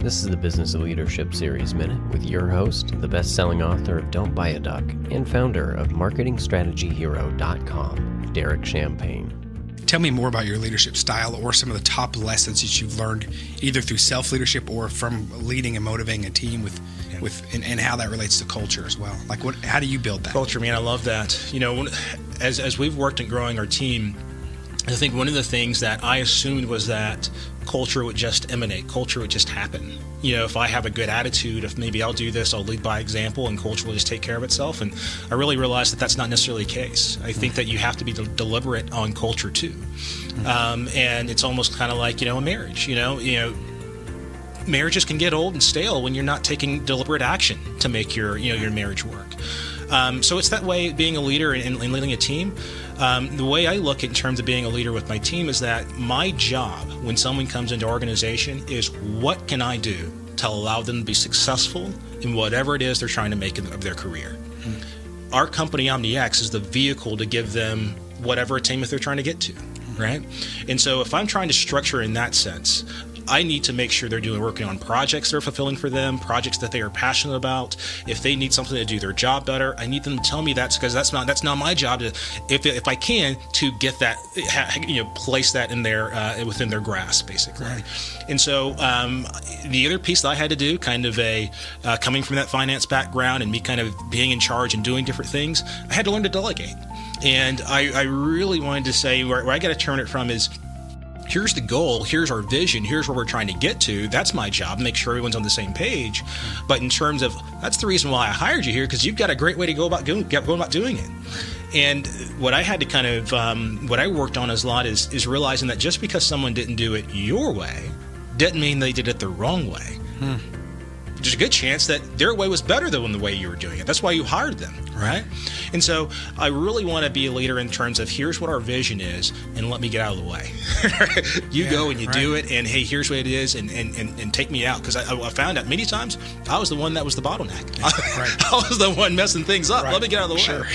This is the Business of Leadership Series Minute with your host, the best-selling author of Don't Buy a Duck and founder of MarketingStrategyHero.com, Derek Champagne. Tell me more about your leadership style or some of the top lessons that you've learned either through self-leadership or from leading and motivating a team and how that relates to culture as well. Like, how do you build that? Culture, man, I love that. You know, as we've worked in growing our team, I think one of the things that I assumed was that culture would just emanate, culture would just happen. You know, if I have a good attitude, if maybe I'll do this, I'll lead by example, and culture will just take care of itself. And I really realized that that's not necessarily the case. I think that you have to be deliberate on culture too. And it's almost kind of like, a marriage. Marriages can get old and stale when you're not taking deliberate action to make your marriage work. So it's that way, being a leader and leading a team. The way I look in terms of being a leader with my team is that my job when someone comes into organization is what can I do to allow them to be successful in whatever it is they're trying to make of their career. Our company, OmniX, is the vehicle to give them whatever attainment they're trying to get to, right? And so if I'm trying to structure in that sense, I need to make sure they're working on projects that are fulfilling for them, projects that they are passionate about. If they need something to do their job better, I need them to tell me that, because that's not my job to, if I can, to get that, place that in their within their grasp, basically. Right. And so the other piece that I had to do, kind of coming from that finance background and me kind of being in charge and doing different things, I had to learn to delegate. And I really wanted to say where I got to turn it from is, here's the goal, here's our vision, here's where we're trying to get to. That's my job, make sure everyone's on the same page. But in terms of, that's the reason why I hired you here, because you've got a great way to go about doing it. And what I had to kind of, what I worked on a lot is realizing that just because someone didn't do it your way, didn't mean they did it the wrong way. There's a good chance that their way was better than the way you were doing it. That's why you hired them, right? And so I really want to be a leader in terms of, here's what our vision is, and let me get out of the way. You go and you do it, and hey, here's what it is, and take me out. Because I found out many times I was the one that was the bottleneck. I was the one messing things up. Let me get out of the way. Sure.